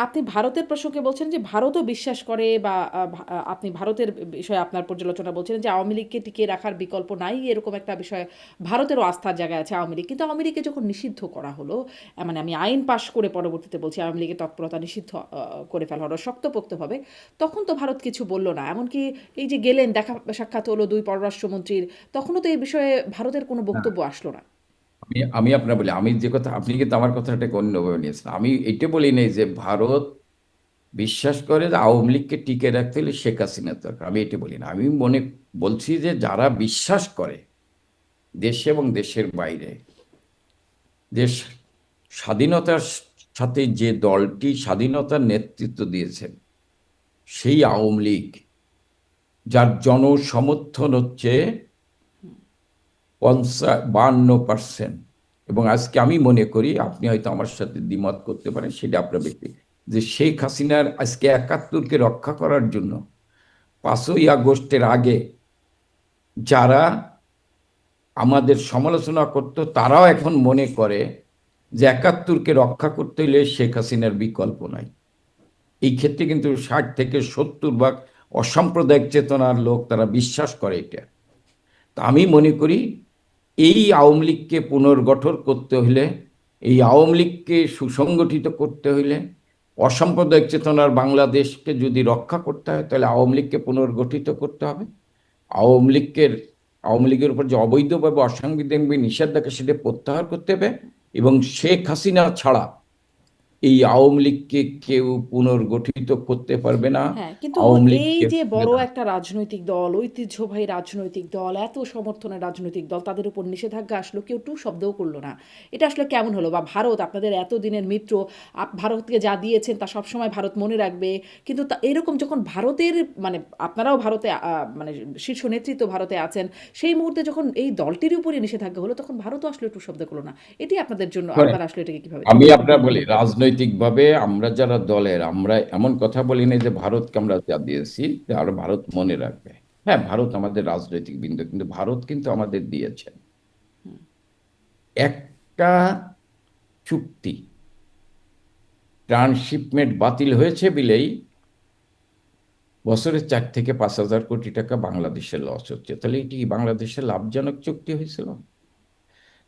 আপনি ভারতের প্রসঙ্গে বলছেন যে ভারতও বিশ্বাস করে বা আপনি ভারতের বিষয়ে আপনার পর্যালোচনা বলছিলেন যে আওয়ামী লীগকে টিকিয়ে রাখার বিকল্প নাই, এরকম একটা বিষয় ভারতেরও আস্থার জায়গায় আছে আওয়ামী লীগ। কিন্তু আওয়ামী লীগকে যখন নিষিদ্ধ করা হলো, মানে আমি আইন পাশ করে পরবর্তীতে বলছি আওয়ামী লীগের তৎপরতা নিষিদ্ধ করে ফেলা হলো শক্তপোক্তভাবে, তখন তো ভারত কিছু বলল না। এমনকি এই যে গেলেন, দেখা সাক্ষাৎ হলো দুই পররাষ্ট্রমন্ত্রীর, তখনও তো এই বিষয়ে ভারতের কোনো না, বক্তব্য আসলো না। আমি আমি আপনার বলি, আমি যে কথা আপনি কিন্তু আমার কথাটাকে অন্যভাবে নিয়েছেন। আমি এটা বলি নাই যে ভারত বিশ্বাস করে যে আওয়ামী লীগকে টিকে রাখতে হলে শেখ হাসিনার দরকার, আমি এটা বলি না। আমি বলছি যে যারা বিশ্বাস করে দেশে এবং দেশের বাইরে, দেশ স্বাধীনতার সাথে যে দলটি স্বাধীনতার নেতৃত্ব দিয়েছেন সেই আওয়ামী লীগ, যার জনসমর্থন হচ্ছে 52%। এবং আজকে আমি মনে করি, আপনি হয়তো আমার সাথে দ্বিমত করতে পারেন, সেটা আপনার ব্যক্তি, যে শেখ হাসিনার আজকে 71কে রক্ষা করার জন্য 5ই আগস্টের আগে যারা আমাদের সমালোচনা করত, তারাও এখন মনে করে যে 71কে রক্ষা করতে হলে শেখ হাসিনার বিকল্প নাই। এই ক্ষেত্রে কিন্তু 60 থেকে 70 ভাগ অসাম্প্রদায়িক চেতনার লোক তারা বিশ্বাস করে এটা। তা আমি মনে করি এই আওয়ামী লীগকে পুনর্গঠন করতে হলে, এই আওয়ামী লীগকে সুসংগঠিত করতে হলে, অসাম্প্রদায়িক চেতনার বাংলাদেশকে যদি রক্ষা করতে হয়, তাহলে আওয়ামী লীগকে পুনর্গঠিত করতে হবে। আওয়ামী লীগের আওয়ামী লীগের উপর যে অবৈধভাবে অসাংবিধানিক নিষেধাজ্ঞা, সেটা প্রত্যাহার করতে হবে। এবং শেখ হাসিনা ছাড়া এই আওয়ামী লীগকে কেউ পুনর্গঠিত করতে পারবে না। হ্যাঁ, কিন্তু আওয়ামী এই লীগকে যে বড় একটা রাজনৈতিক দল, ঐতিহ্যবাহী রাজনৈতিক দল, এত সমর্থনের রাজনৈতিক দল, তাদের উপর নিষেধাজ্ঞা আসলো, কেউ টু শব্দও করলো না। এটা আসলে কেমন হলো? বা ভারত আপনাদের এতদিনের মিত্র, ভারতকে যা দিয়েছেন তা সবসময় ভারত মনে রাখবে। কিন্তু এরকম যখন ভারতের, মানে আপনারাও ভারতে মানে শীর্ষ নেতৃত্ব ভারতে আছেন, সেই মুহূর্তে যখন এই দলটির উপরে নিষেধাজ্ঞা হলো, তখন ভারতও আসলে টু শব্দ করলো না। এটি আপনাদের জন্য, করে। আপনারা আসলে এটাকে কিভাবে আমি দেখছেন? আপনার বলি, রাজনৈতিকভাবে আমরা যারা দলের, আমরা এমন কথা বলি না যে ভারতকে আমরা যা দিয়েছি আর ভারত মনে রাখবে। হ্যাঁ, ভারত আমাদের রাজনৈতিক বিন্দু, কিন্তু ভারত কিন্তু আমাদের দিয়েছেন একটা চুক্তি। ট্রান্সশিপমেন্ট বাতিল হয়েছে বিলেই বছরে 4 থেকে 5 হাজার কোটি টাকা বাংলাদেশের লস হচ্ছে। তাহলে এটি কি বাংলাদেশের লাভজনক চুক্তি হয়েছিল?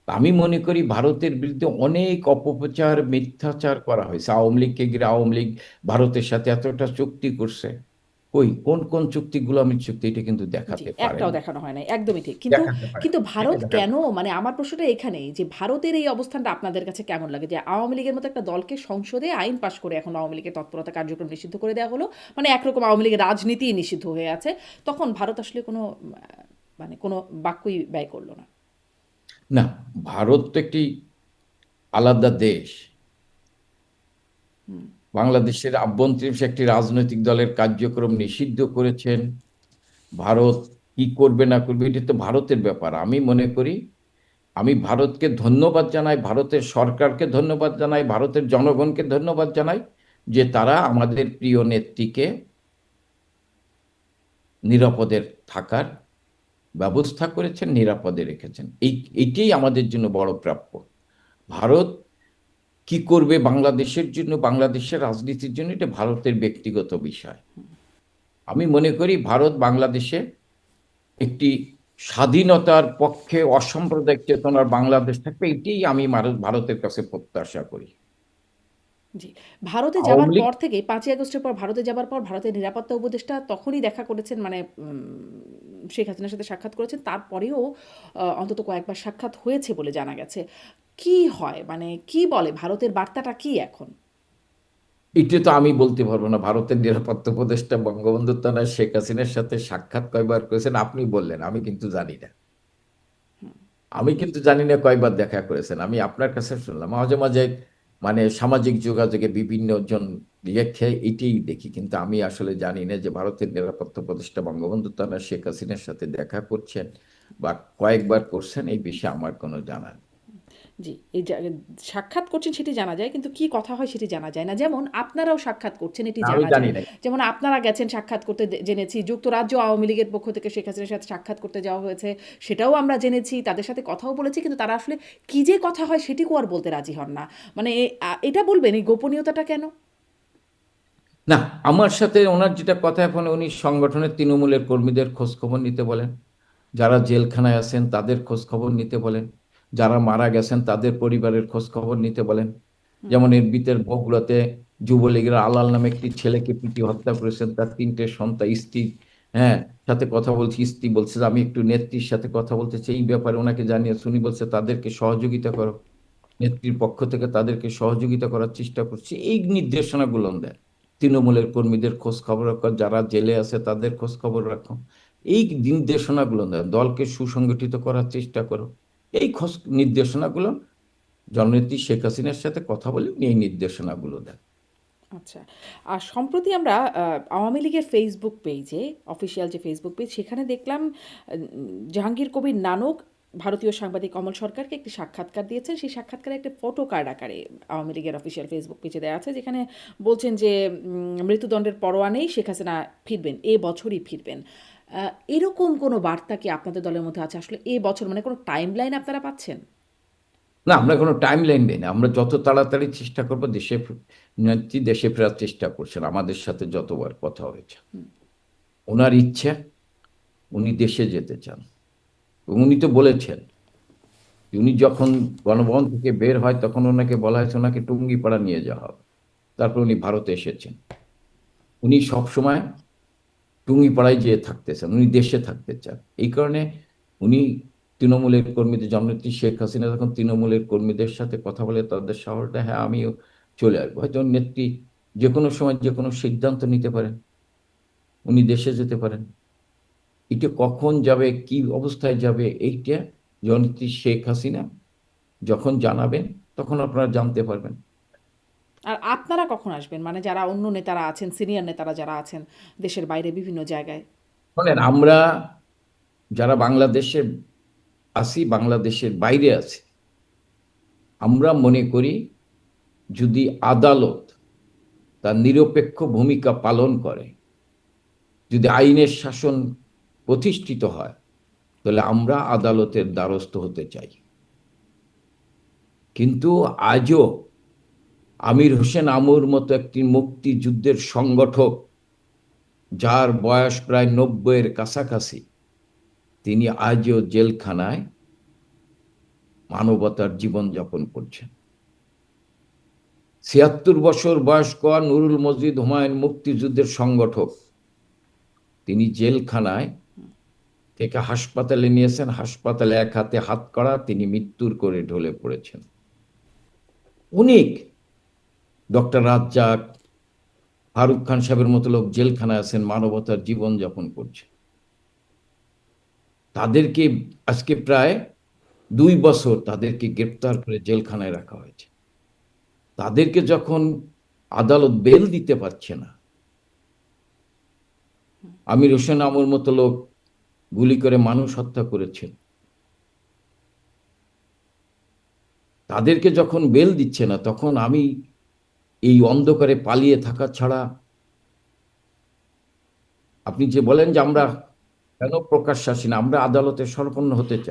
আমি মনে করি ভারতের বিরুদ্ধে অনেক অপপ্রচার, মিথ্যাচার করা হয়েছে। আওয়ামী লীগকে ঘিরে আওয়ামী লীগ ভারতের সাথে এতটা চুক্তি করছে, কই কোন কোন চুক্তিগুলো আমি চুক্তি, এটা কিন্তু জি, দেখাতে একটাও পারেনি। দেখানো হয় নাই। একদমই ঠিক। কিন্তু দেখাতে পারে, কিন্তু এটা ভারত দেখাতে কেন, পারে। মানে আমার প্রশ্নটা এখানেই যে ভারতের এই অবস্থানটা আপনাদের কাছে কেমন লাগে? যে আওয়ামী লীগের মতো একটা দলকে সংসদে আইন পাস করে এখন আওয়ামী লীগের তৎপরতা কার্যক্রম নিষিদ্ধ করে দেওয়া হলো। মানে একরকম আওয়ামী লীগের রাজনীতিই নিষিদ্ধ হয়ে আছে। তখন ভারত আসলে কোনো মানে কোনো বাক্যই ব্যয় করল না। না, ভারত তো একটি আলাদা দেশ। বাংলাদেশের আভ্যন্তরীণ সে একটি রাজনৈতিক দলের কার্যক্রম নিষিদ্ধ করেছেন। ভারত কি করবে না করবে এটা তো ভারতের ব্যাপার। আমি মনে করি, আমি ভারতকে ধন্যবাদ জানাই, ভারতের সরকারকে ধন্যবাদ জানাই, ভারতের জনগণকে ধন্যবাদ জানাই যে তারা আমাদের প্রিয় নেত্রীকে নিরাপদে থাকার ব্যবস্থা করেছেন, নিরাপদে রেখেছেন। এইটাই আমাদের জন্য বড় প্রাপ্য। ভারত কি করবে বাংলাদেশের জন্য, বাংলাদেশের রাজনীতির জন্য, এটা ভারতের ব্যক্তিগত বিষয়। আমি মনে করি ভারত বাংলাদেশে একটি স্বাধীনতার পক্ষে অসাম্প্রদায়িক চেতনার বাংলাদেশ থাকবে, এটাই আমি ভারতের কাছে প্রত্যাশা করি। জি। ভারতে যাবার আওয়ামী লীগ পর থেকেই ৫ই আগস্টের পর ভারতে যাবার পর ভারতের নিরাপত্তা উপদেষ্টা তখনই দেখা করেছেন, মানে শেখ হাসিনার সাথে সাক্ষাৎ করেছেন। তারপরেও অন্তত কয়েকবার সাক্ষাৎ হয়েছে বলে জানা গেছে। কি হয়? মানে কি বলে? ভারতের বার্তাটা কি এখন? এটা তো আমি বলতে পারবো না। ভারতের নিরাপত্তা উপদেষ্টা বঙ্গবন্ধু তারা শেখ হাসিনার সাথে সাক্ষাৎ কয়বার করেছেন আপনি বললেন, আমি কিন্তু জানি না। আমি কিন্তু জানি না কয়বার দেখা করেছেন, আমি আপনার কাছে শুনলাম। মাঝে মাঝে মানে সামাজিক যোগাযোগে বিভিন্ন জন লেখে, এটাই দেখি, কিন্তু আমি আসলে জানি না যে ভারতের নিরাপত্তা উপদেষ্টা বঙ্গবন্ধু তারা শেখ হাসিনার সাথে দেখা করছেন বা কয়েকবার করছেন, এই বিষয়ে আমার কোনো জানা নেই। জি, এই সাক্ষাৎ করছেন সেটি জানা যায়, কিন্তু কি কথা হয় সেটি জানা যায় না। যেমন আপনারাও সাক্ষাৎ করছেন এটি আমি জানা জানি যায়। না। যেমন আপনারা গেছেন সাক্ষাৎ করতে, জেনেছি। যুক্তরাজ্য আওয়ামী লীগের পক্ষ থেকে শেখ হাসিনার সাথে সাক্ষাৎ করতে যাওয়া হয়েছে, সেটাও আমরা জেনেছি। তাদের সাথে কথাও বলেছি, কিন্তু তারা আসলে কী যে কথা হয় সেটিও আর বলতে রাজি হন না। মানে এটা বলবেন এই গোপনীয়তাটা কেন? না, আমার সাথে ওনার যেটা কথা, এখন উনি সংগঠনের তৃণমূলের কর্মীদের খোঁজ খবর নিতে বলেন, যারা জেলখানায় আছেন তাদের খোঁজ খবর নিতে বলেন, যারা মারা গেছেন তাদের পরিবারের খোঁজ খবর নিতে বলেন। যেমন এর ভিতর বগুড়াতে যুবলীগের আলাল নামে একটি ছেলেকে পিটি হত্যা করেছেন, তার 3টে সন্তান, স্ত্রী, হ্যাঁ, সাথে কথা বলছি। স্ত্রী বলছে যে আমি একটু নেত্রীর সাথে কথা বলতে চাই, এই ব্যাপারে ওনাকে জানিয়ে উনি বলছে তাদেরকে সহযোগিতা করো, নেত্রীর পক্ষ থেকে তাদেরকে সহযোগিতা করার চেষ্টা করছি। এই নির্দেশনাগুলো দেয়, তৃণমূলের কর্মীদের খোঁজ খবর রাখো, যারা জেলে আছে তাদের খোঁজ খবর রাখো, এই নির্দেশনাগুলো দেয়। দলকে সুসংগঠিত করার চেষ্টা করো, এই খোঁজ নির্দেশনাগুলো জননেত্রী শেখ হাসিনার সাথে কথা বলে উনি এই নির্দেশনাগুলো দেন। আচ্ছা। আর সম্প্রতি আমরা আওয়ামী লীগের ফেসবুক পেজে, অফিসিয়াল যে ফেসবুক পেজ, সেখানে দেখলাম জাহাঙ্গীর কবির নানক ভারতীয় সাংবাদিক অমল সরকারকে একটি সাক্ষাৎকার দিয়েছেন। সেই সাক্ষাৎকারে একটা ফটো কার্ড আকারে আওয়ামী লীগের অফিসিয়াল ফেসবুক পেজে দেওয়া আছে, যেখানে বলছেন যে মৃত্যুদণ্ডের পরোয়া নেই, শেখ হাসিনা ফিরবেন, এ বছরই ফিরবেন। এরকম কোনো বার্তা কি আপনাদের দলের মধ্যে আছে? আসলে এ বছর মানে কোনো টাইম লাইন আপনারা পাচ্ছেন? না, আমরা কোনো টাইম লাইন দেই না, আমরা যত তাড়াতাড়ি চেষ্টা করবো। নেত্রী দেশে ফেরার চেষ্টা করছেন, আমাদের সাথে যতবার কথা হয়েছে। ওনার ইচ্ছা, উনি দেশে যেতে চান, এবং উনি তো বলেছেন, উনি যখন গণভবন থেকে বের হয় তখন ওনাকে বলা হয়েছে ওনাকে টুঙ্গিপাড়া নিয়ে যাওয়া হবে, তারপর উনি ভারতে এসেছেন। উনি সবসময় টুঙ্গিপাড়ায় যেয়ে থাকতেছেন, উনি দেশে থাকতে চান। এই কারণে উনি তৃণমূলের কর্মীদের, জননেত্রী শেখ হাসিনা যখন তৃণমূলের কর্মীদের সাথে কথা বলে তাদের সাহস দেয়, হ্যাঁ আমিও চলে আসবো, হয়তো নেত্রী যে কোনো সময় যে কোনো সিদ্ধান্ত নিতে পারেন, উনি দেশে যেতে পারেন। এটা কখন যাবে, কি অবস্থায় যাবে, এইটা জননেত্রী শেখ হাসিনা যখন জানাবেন তখন আপনারা জানতে পারবেন। আর আপনারা কখন আসবেন? মানে যারা অন্য নেতারা আছেন, সিনিয়র নেতারা যারা আছেন দেশের বাইরে বিভিন্ন জায়গায়। শোনেন, আমরা যারা বাংলাদেশে আছি, বাংলাদেশের বাইরে আছি, আমরা মনে করি যদি আদালত তার নিরপেক্ষ ভূমিকা পালন করে, যদি আইনের শাসন প্রতিষ্ঠিত হয়, তাহলে আমরা আদালতের দ্বারস্থ হতে চাই। কিন্তু আজও আমির হোসেন আমুর মতো একটি মুক্তিযুদ্ধের সংগঠক, যার বয়স প্রায় 90-এর কাছাকাছি, তিনি আজও জেলখানায় মানবতার জীবন যাপন করছেন। ৭৬ বছর বয়স্ক নুরুল মজিদ হুমায়ুন, মুক্তিযুদ্ধের সংগঠক, তিনি জেলখানায় থেকে হাসপাতালে নিয়েছেন, হাসপাতালে এক হাতে হাত করা, তিনি মৃত্যুর করে ঢলে পড়েছেন। অনেক ডক্টর রাজ্জাক, ফারুক খান সাহেবের মতো লোক জেলখানায় আছেন, মানবতার জীবন যাপন করছে। তাদেরকে আজকে প্রায় 2 বছর তাদেরকে গ্রেপ্তার করে জেলখানায় রাখা হয়েছে। তাদেরকে যখন আদালত বেল দিতে পারছে না, আমির হোসেন আমুর মতো লোক গুলি করে মানুষ হত্যা করেছেন, তাদেরকে যখন বেল দিচ্ছে না, তখন আমি এই অন্ধকারে পালিয়ে থাকা ছাড়া, আপনি যে বলেন যে আমরা কেন প্রকাশ্যে আসি না, আমরা আদালতের শরণাপন্ন হতে চাই।